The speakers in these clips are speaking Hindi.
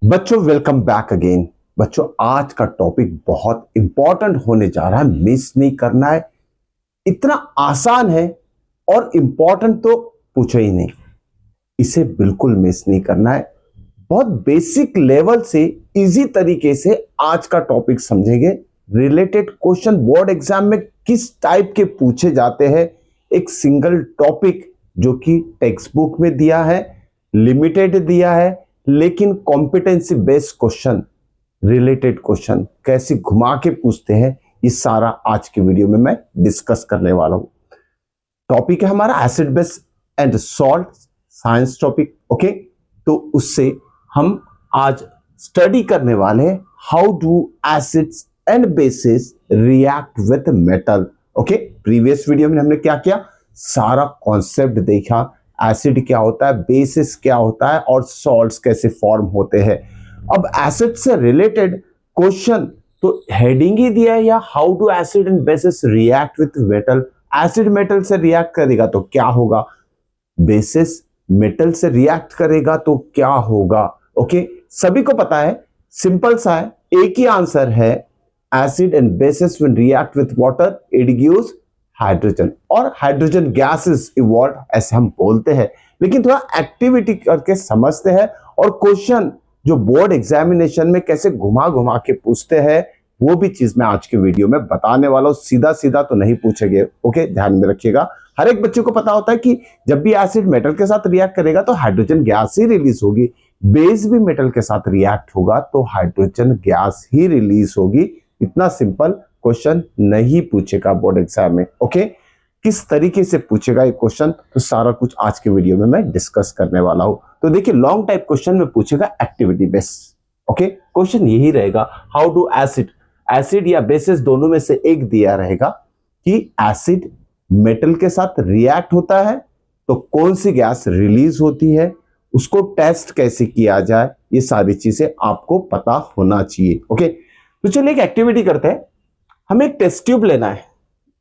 बच्चों वेलकम बैक अगेन। बच्चों आज का टॉपिक बहुत इंपॉर्टेंट होने जा रहा है, मिस नहीं करना है। इतना आसान है और इंपॉर्टेंट तो पूछो ही नहीं, इसे बिल्कुल मिस नहीं करना है। बहुत बेसिक लेवल से इजी तरीके से आज का टॉपिक समझेंगे। रिलेटेड क्वेश्चन बोर्ड एग्जाम में किस टाइप के पूछे जाते हैं, एक सिंगल टॉपिक जो कि टेक्स्ट बुक में दिया है, लिमिटेड दिया है, लेकिन competency based question, related question कैसे घुमा के पूछते हैं, ये सारा आज के वीडियो में मैं डिस्कस करने वाला हूं। टॉपिक है हमारा acid base and salt, science topic. Okay, तो उससे हम आज स्टडी करने वाले हैं how do acids and bases react with metal. Okay, previous video में हमने क्या किया, सारा कॉन्सेप्ट देखा, एसिड क्या होता है, बेसिस क्या होता है और सॉल्ट्स कैसे फॉर्म होते हैं। अब एसिड से रिलेटेड क्वेश्चन तो हेडिंग ही दिया है, या how do acid and bases react with metal. Acid metal से रिएक्ट करेगा तो क्या होगा, बेसिस मेटल से रिएक्ट करेगा तो क्या होगा। ओके, सभी को पता है, सिंपल सा है, एक ही आंसर है, acid and bases when react with water it gives hydrogen, और हाइड्रोजन गैसेस इवॉल्व ऐसे हम बोलते हैं। लेकिन थोड़ा एक्टिविटी करके समझते हैं, और क्वेश्चन जो बोर्ड एग्जामिनेशन में कैसे घुमा घुमा के पूछते हैं वो भी चीज मैं आज के वीडियो में बताने वाला हूं। सीधा सीधा तो नहीं पूछेंगे। ओके, ध्यान में रखिएगा। हर एक बच्चे को पता होता है कि जब भी एसिड मेटल के साथ रिएक्ट करेगा तो हाइड्रोजन गैस ही रिलीज होगी, बेस भी मेटल के साथ रिएक्ट होगा तो हाइड्रोजन गैस ही रिलीज होगी। इतना सिंपल क्वेश्चन नहीं पूछेगा बोर्ड एग्जाम में। ओके, किस तरीके से पूछेगा ये क्वेश्चन, तो सारा कुछ आज के वीडियो में मैं डिस्कस करने वाला हूं। तो देखिए, लॉन्ग टाइप क्वेश्चन में पूछेगा एक्टिविटी बेस्ड। ओके, क्वेश्चन यही रहेगा, हाउ डू एसिड या बेसिस दोनों में से एक दिया रहेगा कि एसिड मेटल के साथ रिएक्ट होता है तो कौन सी गैस रिलीज होती है, उसको टेस्ट कैसे किया जाए, ये सारी चीजें आपको पता होना चाहिए। ओके, तो चलिए एक एक्टिविटी करते हैं। हमें एक टेस्ट ट्यूब लेना है।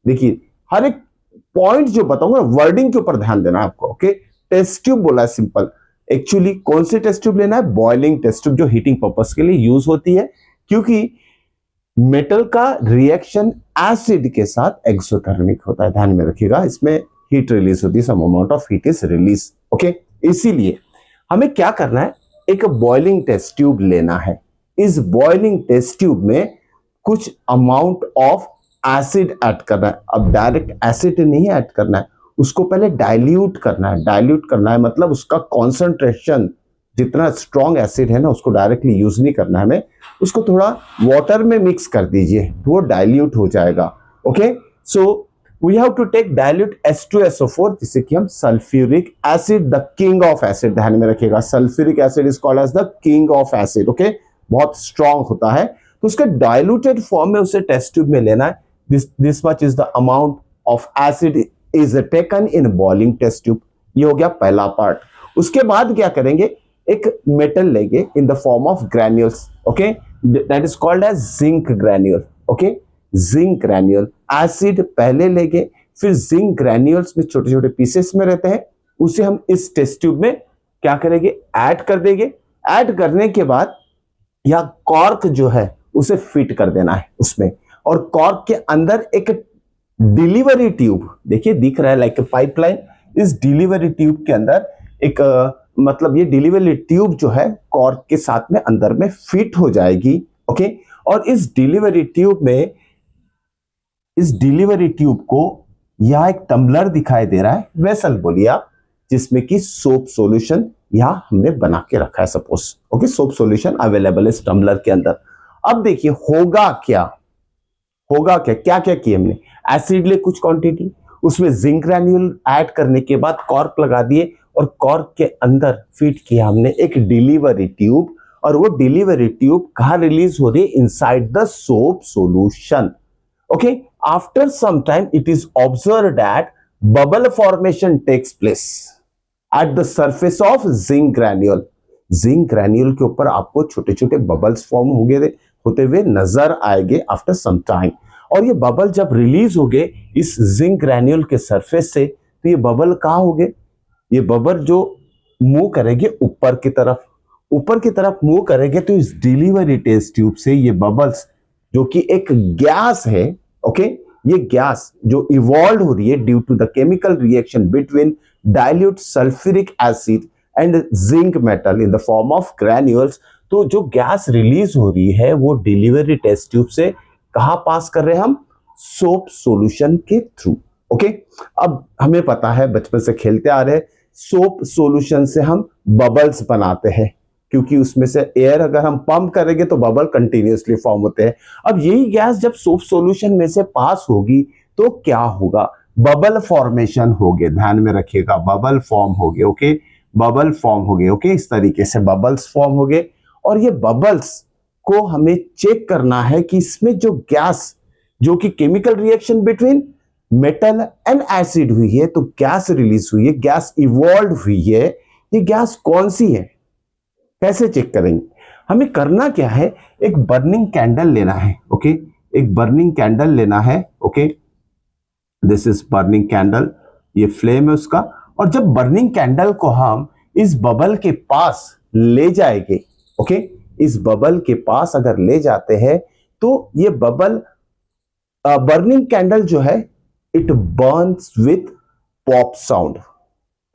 देखिए, हर एक पॉइंट जो बताऊंगा वर्डिंग के ऊपर ध्यान देना है आपको। ओके, टेस्ट ट्यूब बोला है, सिंपल। एक्चुअली कौन सी टेस्ट ट्यूब लेना है, बॉइलिंग टेस्ट ट्यूब, जो हीटिंग पर्पस के लिए यूज होती है, क्योंकि मेटल का रिएक्शन एसिड के साथ एक्सोथर्मिक होता है। ध्यान में रखिएगा, इसमें हीट रिलीज होती है, some amount of heat is release. Okay, इसीलिए हमें क्या करना है, एक बॉइलिंग टेस्ट ट्यूब लेना है। इस बॉइलिंग टेस्ट ट्यूब में कुछ अमाउंट ऑफ एसिड ऐड करना है। अब डायरेक्ट एसिड नहीं ऐड करना है, उसको पहले डाइल्यूट करना है। डाइल्यूट करना है मतलब उसका कॉन्सेंट्रेशन, जितना स्ट्रॉन्ग एसिड है ना, उसको डायरेक्टली यूज नहीं करना है हमें, उसको थोड़ा वाटर में मिक्स कर दीजिए, वो डाइल्यूट हो जाएगा। Okay, so we have to take dilute H2SO4, जिसे कि हम sulphuric acid, the king of acid, ध्यान में रखिएगा, sulphuric acid is called as the king of acid. Okay, बहुत स्ट्रॉन्ग होता है, तो उसके डाइल्यूटेड फॉर्म में उसे टेस्ट ट्यूब में लेना है। This much is the amount of acid is taken in boiling test tube. ये हो गया पहला पार्ट। उसके बाद क्या करेंगे, एक मेटल लेंगे in the form of granules. Okay, that is called as zinc granule. Okay, zinc granule acid पहले लेंगे, फिर जिंक ग्रैन्यूल्स में छोटे छोटे पीसेस में रहते हैं, उसे हम इस टेस्ट ट्यूब में क्या करेंगे, ऐड कर देंगे। ऐड करने के बाद या कॉर्क जो है उसे फिट कर देना है उसमें, और कॉर्क के अंदर एक डिलीवरी ट्यूब, देखिए दिख रहा है लाइक ए पाइपलाइन, इस डिलीवरी ट्यूब के अंदर एक मतलब ये डिलीवरी ट्यूब जो है कॉर्क के साथ में अंदर में फिट हो जाएगी। ओके, और इस डिलीवरी ट्यूब को यहां एक टम्बलर दिखाई दे रहा है, वेसल बोलिए आप, जिसमें कि सोप सॉल्यूशन यहां हमने बना के रखा है suppose. Okay, soap solution available है इस टम्बलर के अंदर। अब देखिए होगा क्या, क्या क्या किया हमने, एसिड ले कुछ क्वांटिटी, उसमें जिंक ग्रैन्यूल ऐड करने के बाद कॉर्क लगा दिए, और कॉर्क के अंदर फिट किया हमने एक डिलीवरी ट्यूब, और वो डिलीवरी ट्यूब कहां रिलीज हो रही है, inside the soap solution. Okay, after some time it is observed that bubble formation takes place at the surface of zinc granule. Zinc granule के ऊपर आपको छोटे छोटे बबल्स फॉर्म होते हुए नजर आएंगे आफ्टर सम टाइम, और ये बबल जब रिलीज हो गए इस जिंक ग्रैन्यूल के सरफेस से, तो ये बबल कहां हो गए, ये बबल जो मूव करेंगे ऊपर की तरफ, ऊपर की तरफ मूव करेंगे तो इस डिलीवरी टेस्ट ट्यूब से ये बबल्स, जो कि एक गैस है, ओके, ये गैस जो इवॉल्व हो रही है due to the chemical reaction between dilute sulphuric acid and zinc metal in the form of granules. तो जो गैस रिलीज हो रही है वो डिलीवरी टेस्ट ट्यूब से कहां पास कर रहे हैं हम? सोप सॉल्यूशन के थ्रू। ओके, अब हमें पता है, बचपन से खेलते आ रहे हैं, सोप सॉल्यूशन से हम बबल्स बनाते हैं, क्योंकि उसमें से एयर अगर हम पंप करेंगे तो बबल कंटिन्यूअसली फॉर्म होते हैं। अब यही गैस जब सोप सॉल्यूशन में से पास होगी तो क्या होगा? बबल फॉर्मेशन हो गए, ध्यान में रखिएगा, बबल फॉर्म हो गए। ओके, बबल फॉर्म हो गए। ओके, इस तरीके से बबल्स फॉर्म हो गए, और ये बबल्स को हमें चेक करना है कि इसमें जो गैस, जो कि chemical reaction between metal and acid हुई है, तो गैस रिलीज हुई है, गैस इवॉल्व हुई है, ये गैस कौन सी है? कैसे चेक करेंगे? हमें करना क्या है, एक बर्निंग कैंडल लेना है। ओके, एक बर्निंग कैंडल लेना है। Okay, this is burning candle, ये फ्लेम है उसका। और जब बर्निंग कैंडल को हम इस बबल के पास ले जाएंगे, ओके, इस बबल के पास अगर ले जाते हैं तो ये बबल, बर्निंग कैंडल जो है, it Burns with pop sound.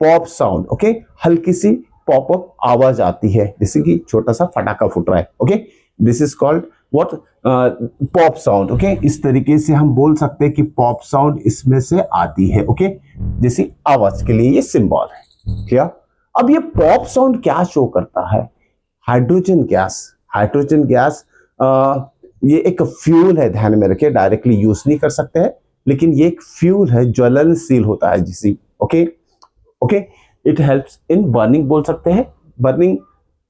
Pop sound, okay, हल्की सी पॉप अप आवाज आती है, जैसे कि छोटा सा फटाका फूट रहा है। Okay, this is called what? Pop sound. Okay, इस तरीके से हम बोल सकते हैं कि पॉप साउंड इसमें से आती है। ओके, जैसी आवाज के लिए ये सिंबल है। क्या? अब ये पॉप साउंड क्या शो करता है? Hydrogen gas. हाइड्रोजन गैस ये एक फ्यूल है, ध्यान में रखिए, डायरेक्टली यूज नहीं कर सकते हैं, लेकिन ये एक फ्यूल है, ज्वलनशील होता है जिसे। Okay, okay, it helps in burning, बोल सकते हैं, बर्निंग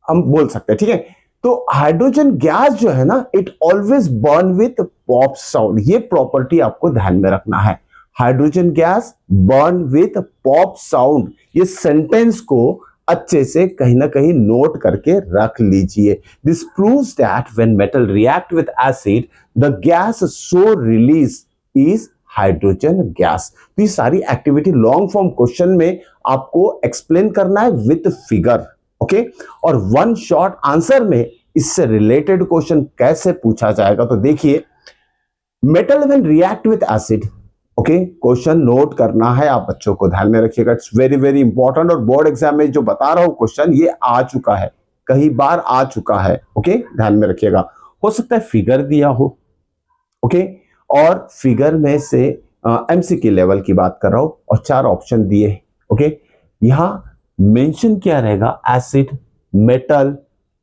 हम बोल सकते हैं। ठीक है, तो हाइड्रोजन गैस जो है ना, it always burn with pop sound. ये प्रॉपर्टी आपको ध्यान में रखना है, hydrogen gas burn with pop sound. ये सेंटेंस को अच्छे से कहीं ना कहीं नोट करके रख लीजिए। This proves that when metal react with acid the gas so release is hydrogen gas. तो ये सारी एक्टिविटी लॉन्ग फॉर्म क्वेश्चन में आपको एक्सप्लेन करना है विथ फिगर। ओके, और वन शॉर्ट आंसर में इससे रिलेटेड क्वेश्चन कैसे पूछा जाएगा, तो देखिए, metal when react with acid. Okay, question note करना है आप बच्चों को, ध्यान में रखिएगा, इट्स वेरी वेरी इंपॉर्टेंट। और बोर्ड एग्जाम में जो बता रहा हूं क्वेश्चन, ये आ चुका है, कई बार आ चुका है। ओके, ध्यान में रखिएगा, हो सकता है फिगर दिया हो। ओके, और फिगर में से एमसीक्यू लेवल की बात कर रहा हूं, और 4 ऑप्शन दिए। ओके, यहां मेंशन क्या रहेगा? एसिड, मेटल,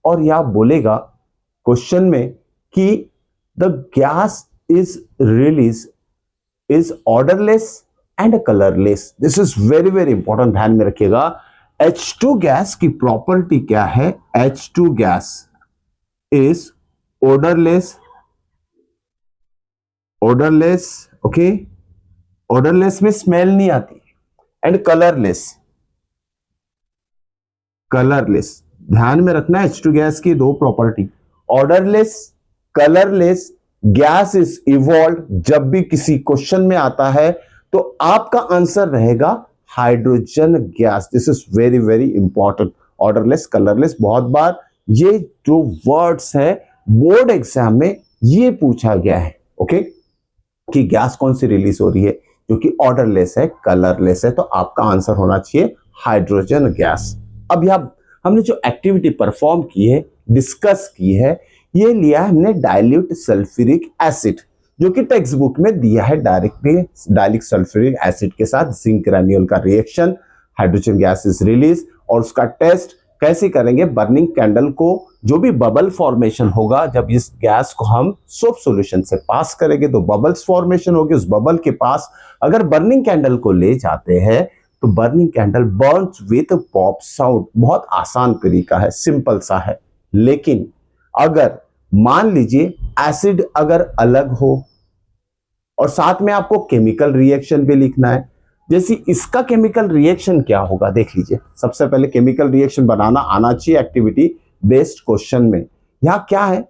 और यहां बोलेगा क्वेश्चन में कि the gas is release is odourless and colourless. This is very very important, ध्यान में रखिएगा। H2 गैस की प्रॉपर्टी क्या है? H2 gas is odourless, odourless, okay, odourless में स्मेल नहीं आती, एंड कलरलेस, कलरलेस। ध्यान में रखना है H2 गैस की 2 property, odourless, colourless. Gas is evolve, जब भी किसी क्वेश्चन में आता है तो आपका आंसर रहेगा hydrogen gas. This is very very important, odourless, colourless. बहुत बार ये जो वर्ड्स है बोर्ड एग्जाम में ये पूछा गया है। ओके, कि गैस कौन सी रिलीज हो रही है जो कि ऑर्डरलेस है, कलरलेस है, तो आपका आंसर होना चाहिए हाइड्रोजन गैस। अब यहां हमने जो एक्टिविटी परफॉर्म की है, डिस्कस की है, ये लिया है हमने डाइल्यूट सल्फ्यूरिक एसिड, जो कि टेक्स्ट बुक में दिया है डायरेक्टली। डाइल्यूट सल्फ्यूरिक एसिड के साथ जिंक ग्रैन्यूल का reaction, hydrogen gas is release, और उसका टेस्ट कैसे करेंगे? बर्निंग कैंडल को, जो भी बबल फॉर्मेशन होगा, जब इस गैस को हम सोप सॉल्यूशन से पास करेंगे तो बबल्स फॉर्मेशन होगी। उस बबल के पास अगर बर्निंग कैंडल को ले जाते हैं तो burning candle Burns with pop sound. बहुत आसान तरीका है, सिंपल सा है। लेकिन अगर मान लीजिए एसिड अगर अलग हो और साथ में आपको केमिकल रिएक्शन भी लिखना है, जैसे इसका केमिकल रिएक्शन क्या होगा देख लीजिए। सबसे पहले केमिकल रिएक्शन बनाना आना चाहिए एक्टिविटी बेस्ड क्वेश्चन में। यहां क्या है?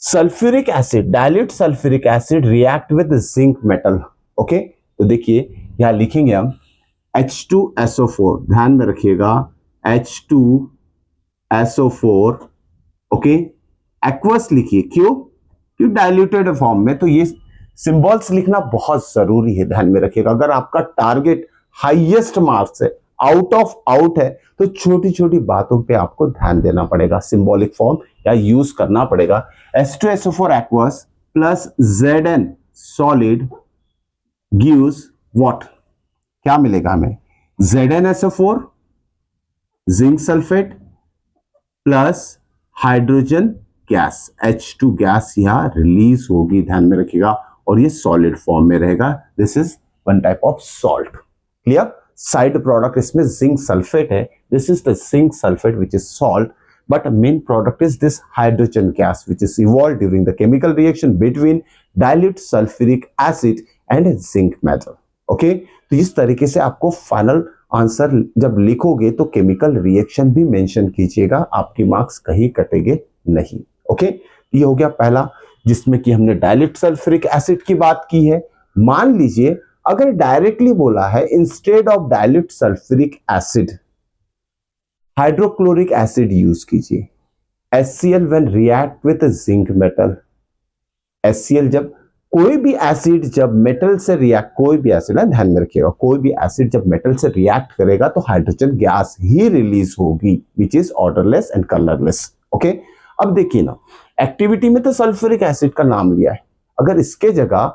Sulphuric acid, dilute sulphuric acid react with zinc metal. Okay, तो देखिए यहां लिखेंगे हम H2SO4, ध्यान में रखिएगा, H2 SO4, ओके, एक्वस लिखिए, क्यों? क्यों डाइल्यूटेड फॉर्म में, तो ये सिंबल्स लिखना बहुत जरूरी है, ध्यान में रखिएगा। अगर आपका टारगेट हाईएस्ट मार्क्स है, आउट ऑफ आउट है, तो छोटी छोटी बातों पे आपको ध्यान देना पड़ेगा, सिंबॉलिक फॉर्म या यूज करना पड़ेगा। H2SO4 aqueous plus Zn solid gives what, क्या मिलेगा हमें? ZnSO4 zinc sulphate plus hydrogen gas, H2 gas यहां रिलीज होगी, ध्यान में रखिएगा, और ये सॉलिड फॉर्म में रहेगा। This is one type of salt. Clear? Side product इसमें जिंक सल्फेट है, this is the zinc sulphate which is salt, but main product is this hydrogen gas which is evolved during the chemical reaction between dilute sulfuric acid and zinc metal. Okay, तो इस तरीके से आपको फाइनल आंसर जब लिखोगे तो केमिकल रिएक्शन भी मेंशन कीजिएगा, आपकी मार्क्स कहीं कटेंगे नहीं। ओके, ये हो गया पहला, जिसमें कि हमने डायल्यूट सल्फ्यूरिक एसिड की बात की है। मान लीजिए अगर डायरेक्टली बोला है instead of dilute sulphuric acid hydrochloric acid use कीजिए। HCl when react with zinc metal, HCl जब कोई भी एसिड जब मेटल से रिएक्ट, कोई भी एसिड है, ध्यान में रखिएगा, कोई भी एसिड जब मेटल से रिएक्ट करेगा तो हाइड्रोजन गैस ही रिलीज होगी which is odourless and colourless. Okay, अब देखिए ना, एक्टिविटी में तो सल्फ्यूरिक एसिड का नाम लिया है, अगर इसके जगह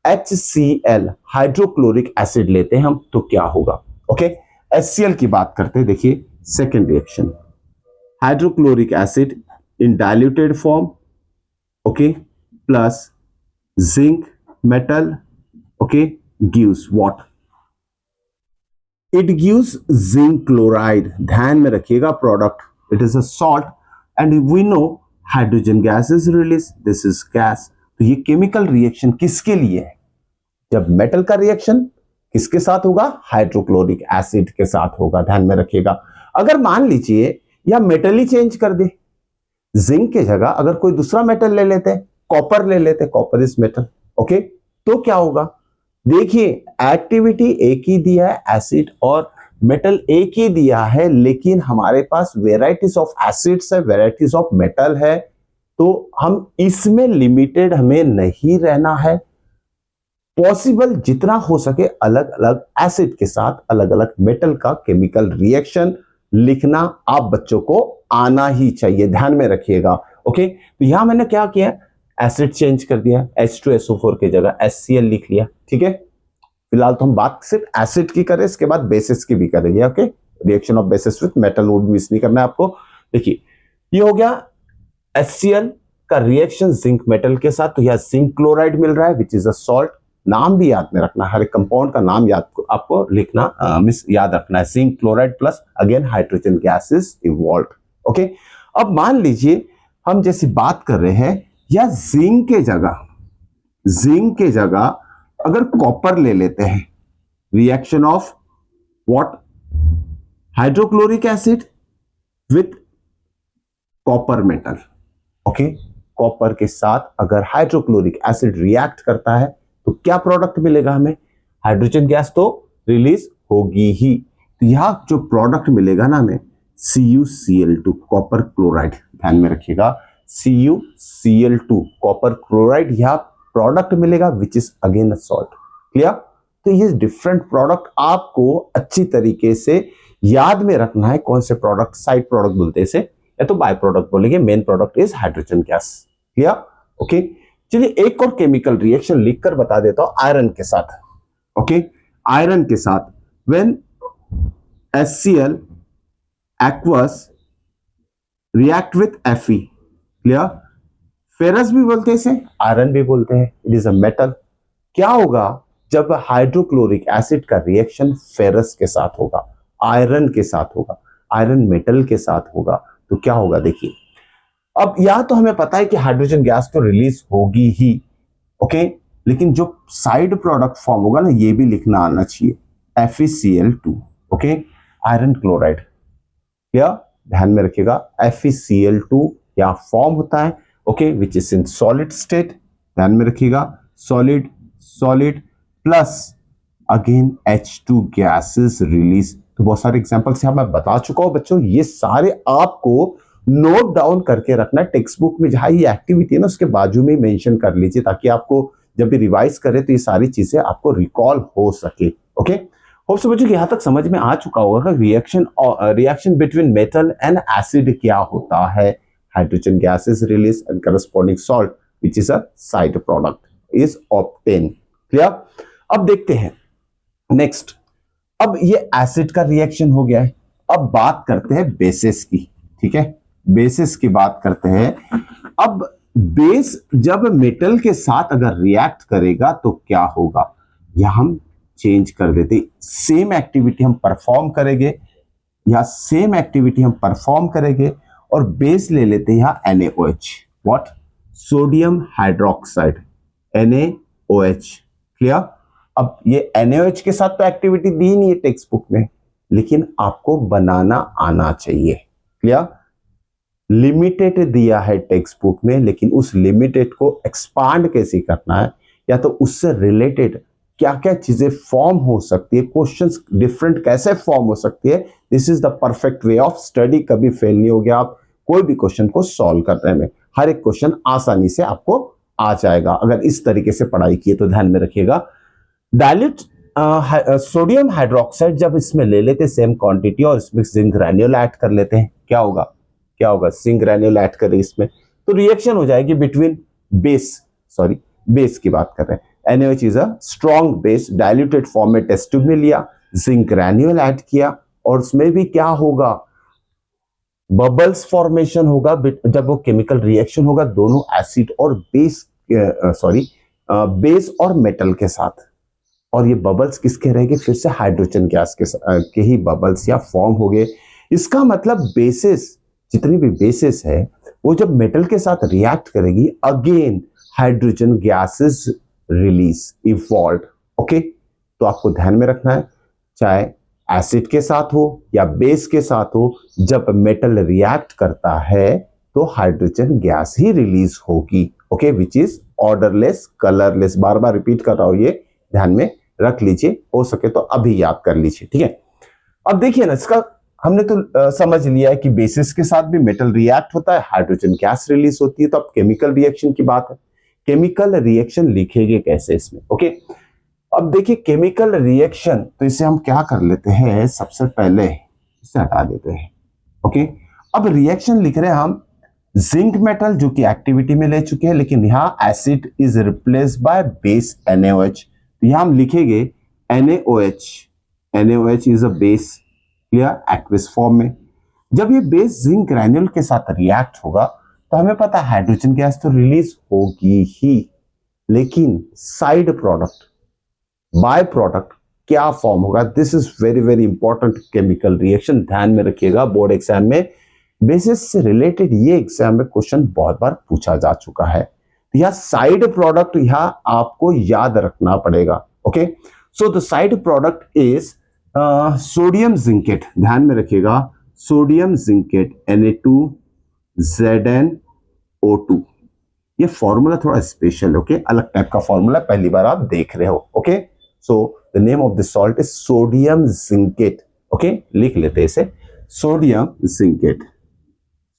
HCl हाइड्रोक्लोरिक एसिड लेते हैं हम तो क्या होगा? ओके, HCl की बात करते हैं, देखिए second reaction, hydrochloric acid in diluted form, okay, plus zinc metal, okay, gives what? It gives zinc chloride. ध्यान में रखिएगा, product, it is a salt and we know hydrogen gas is released, this is gas. तो ये केमिकल रिएक्शन किसके लिए है? जब मेटल का रिएक्शन किसके साथ होगा? हाइड्रोक्लोरिक एसिड के साथ होगा, ध्यान में रखिएगा। अगर मान लीजिए या मेटल ही चेंज कर दे, जिंक के जगह अगर कोई दूसरा मेटल ले लेते, कॉपर ले लेते, कॉपर इज मेटल, ओके, तो क्या होगा? देखिए एक्टिविटी एक ही दिया है, एसिड और मेटल एक ही दिया है, लेकिन हमारे पास वेराइटीज ऑफ एसिड्स है, वेराइटीज ऑफ मेटल है, तो हम इसमें लिमिटेड हमें नहीं रहना है, पॉसिबल जितना हो सके अलग अलग एसिड के साथ अलग अलग मेटल का केमिकल रिएक्शन लिखना आप बच्चों को आना ही चाहिए, ध्यान में रखिएगा। ओके, तो यहां मैंने क्या किया, एसिड चेंज कर दिया, H2SO4 की जगह HCl लिख लिया, ठीक है। फिलहाल तो हम बात सिर्फ एसिड की करें, इसके बाद बेसिस की भी करेंगे। Okay, reaction of basis with metal वो भी मिस नहीं करना है आपको। देखिए ये हो गया HCl का रिएक्शन जिंक मेटल के साथ, तो यह जिंक क्लोराइड मिल रहा है विच इज अ सॉल्ट। नाम भी याद में रखना, हर एक कंपाउंड का नाम याद आपको लिखना मिस याद रखना है, zinc chloride plus again hydrogen gas is evolved. Okay, अब मान लीजिए हम जैसी बात कर रहे हैं, या जिंक के जगह अगर कॉपर ले लेते हैं, reaction of what, hydrochloric acid with copper metal. Okay, copper के साथ अगर हाइड्रोक्लोरिक एसिड रिएक्ट करता है तो क्या प्रोडक्ट मिलेगा हमें? हाइड्रोजन गैस तो रिलीज होगी ही, तो यहां जो प्रोडक्ट मिलेगा ना हमें, CuCl2 कॉपर क्लोराइड, ध्यान में रखिएगा, CuCl2 कॉपर क्लोराइड यह प्रोडक्ट मिलेगा which is again a salt. Clear? तो ये डिफरेंट प्रोडक्ट आपको अच्छी तरीके से याद में रखना है, कौन से प्रोडक्ट साइड प्रोडक्ट बोलते हैं इसे, या तो बाय प्रोडक्ट बोलेंगे, main product is hydrogen gas. Clear? Okay, चलिए एक और केमिकल रिएक्शन लिखकर बता देता हूं आयरन के साथ। ओके, आयरन के साथ when HCl aqueous react with Fe, clear? Ferrous भी बोलते हैं इसे, आयरन भी बोलते हैं, इट इज अ मेटल। क्या होगा जब हाइड्रोक्लोरिक एसिड का रिएक्शन फेरस के साथ होगा, आयरन के साथ होगा, आयरन मेटल के साथ होगा, तो क्या होगा? देखिए अब यहां तो हमें पता है कि हाइड्रोजन गैस तो रिलीज होगी ही, ओके, लेकिन जो साइड प्रोडक्ट फॉर्म होगा ना, ये भी लिखना आना चाहिए, FeCl2, ओके, आयरन क्लोराइड। क्या ध्यान में रखिएगा, FeCl2 या फॉर्म होता है, okay, which is in solid state, ध्यान में रखिएगा, solid solid plus again H2 gases release, तो बहुत सारे एग्जांपल्स यहाँ मैं बता चुका हूं बच्चों, ये सारे आपको नोट डाउन करके रखना। टेक्स्ट बुक में जहां ये एक्टिविटी है ना उसके बाजू में मेंशन कर लीजिए, ताकि आपको जब भी रिवाइज करें तो ये सारी चीजें आपको रिकॉल हो सके। ओके, होप सो बच्चों यहां तक समझ में आ चुका होगा कि reaction between metal and acid क्या होता है। Hydrogen gas is release and corresponding salt which is a side product is obtain. Clear? अब देखते हैं नेक्स्ट। अब ये एसिड का रिएक्शन हो गया है, अब बात करते हैं बेसिस की। ठीक है, बेसिस की बात करते हैं। अब बेस जब मेटल के साथ अगर रिएक्ट करेगा तो क्या होगा, या हम चेंज कर देते, सेम एक्टिविटी हम परफॉर्म करेंगे, या सेम एक्टिविटी हम परफॉर्म करेंगे और बेस ले लेते हैं यहां NaOH, what, sodium hydroxide, NaOH। Clear? अब ये NaOH के साथ तो एक्टिविटी दी नहीं है टेक्स्ट बुक में, लेकिन आपको बनाना आना चाहिए। क्लियर? लिमिटेड दिया है टेक्स्ट बुक में, लेकिन उस लिमिटेड को एक्सपांड कैसे करना है, या तो उससे रिलेटेड क्या क्या चीजें फॉर्म हो सकती है, क्वेश्चंस डिफरेंट कैसे फॉर्म हो सकती है, this is the perfect way of study. कभी फेल नहीं हो गया आप कोई भी क्वेश्चन को सॉल्व करने में, हर एक क्वेश्चन आसानी से आपको आ जाएगा अगर इस तरीके से पढ़ाई की। तो ध्यान में रखिएगा, डायल्यूट सोडियम हाइड्रोक्साइड जब इसमें ले लेते सेम क्वांटिटी और इसमें जिंक ग्रैन्यूल ऐड कर लेते हैं, क्या होगा, क्या होगा, जिंक ग्रैन्यूल ऐड करें इसमें तो रिएक्शन हो जाएगी बिटवीन बेस की बात कर रहे हैं। NaOH is a strong base, diluted form में टेस्ट ट्यूब में लिया, जिंक ग्रैन्यूल ऐड किया और उसमें भी क्या होगा, बबल्स फॉर्मेशन होगा जब वो केमिकल रिएक्शन होगा दोनों एसिड और बेस बेस और मेटल के साथ। और ये बबल्स किसके रहेंगे, फिर से हाइड्रोजन गैस के ही बबल्स या फॉर्म हो गए। इसका मतलब बेसिस, जितनी भी बेसिस है वो जब मेटल के साथ रिएक्ट करेगी again hydrogen gases release evolve. Okay, तो आपको ध्यान में रखना है, चाहे एसिड के साथ हो या बेस के साथ हो, जब मेटल रिएक्ट करता है तो हाइड्रोजन गैस ही रिलीज होगी। Okay, which is odourless, colourless. Bar bar repeat कर रहा हूं, ये ध्यान में रख लीजिए, हो सके तो अभी याद कर लीजिए। ठीक है, अब देखिए ना, इसका हमने तो समझ लिया है कि बेसिस के साथ भी मेटल रिएक्ट होता है, हाइड्रोजन गैस रिलीज होती है। तो अब केमिकल रिएक्शन की बात है, केमिकल रिएक्शन लिखेंगे कैसे इसमें। ओके, अब देखिए केमिकल रिएक्शन, तो इसे हम क्या कर लेते हैं, सबसे पहले इसे हटा देते हैं। ओके, अब रिएक्शन लिख रहे हैं हम जिंक मेटल जो कि एक्टिविटी में ले चुके हैं, लेकिन यहां acid is replaced by base NaOH। तो यहां हम लिखेंगे NaOH, NaOH is a base, clear, aqueous form में। जब ये बेस जिंक ग्रैन्यूल के साथ रिएक्ट होगा तो हमें पता है हाइड्रोजन गैस तो रिलीज होगी ही, लेकिन साइड प्रोडक्ट, बाय प्रोडक्ट क्या फॉर्म होगा, this is very very important chemical reaction. ध्यान में रखिएगा, बोर्ड एग्जाम में बेसिस से रिलेटेड ये एग्जाम में क्वेश्चन बहुत बार पूछा जा चुका है। तो यह साइड प्रोडक्ट यहां आपको याद रखना पड़ेगा। Okay, so the side product is sodium zincate. ध्यान में रखिएगा, सोडियम जिंकेट Na2ZnO2। ये फॉर्मूला थोड़ा स्पेशल, ओके, अलग टाइप का फॉर्मूला, पहली बार आप देख रहे हो। Okay, so the name of the salt is sodium zincate. Okay, लिख लेते हैं इसे, sodium zincate,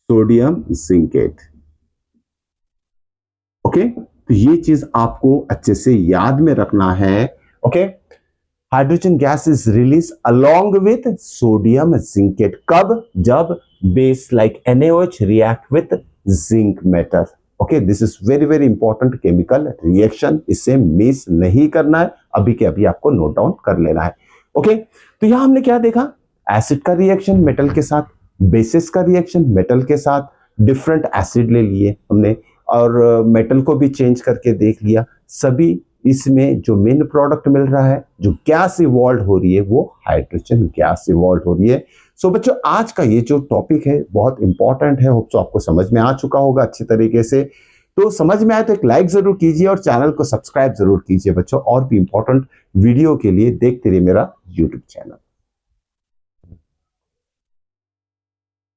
sodium zincate. Okay, तो ये चीज आपको अच्छे से याद में रखना है। Okay, hydrogen gas is release along with sodium zincate, कब, जब base like NaOH react with zinc metal. Okay, this is very very important chemical reaction, इसे मिस नहीं करना है, अभी के अभी आपको नोट डाउन कर लेना है। ओके, तो यहां हमने क्या देखा, एसिड का रिएक्शन मेटल के साथ, बेसिस का रिएक्शन मेटल के साथ, डिफरेंट एसिड ले लिए हमने और मेटल को भी चेंज करके देख लिया। सभी इसमें जो मेन प्रोडक्ट मिल रहा है, जो गैस इवॉल्व हो रही है, वो हाइड्रोजन गैस इवॉल्व हो रही है। सो बच्चों, आज का ये जो टॉपिक है बहुत इंपॉर्टेंट है, होप सो आपको समझ में आ चुका होगा अच्छी तरीके से। तो समझ में आए तो एक लाइक जरूर कीजिए और चैनल को सब्सक्राइब जरूर कीजिए बच्चों, और भी इंपॉर्टेंट वीडियो के लिए देखते रहिए मेरा यूट्यूब चैनल।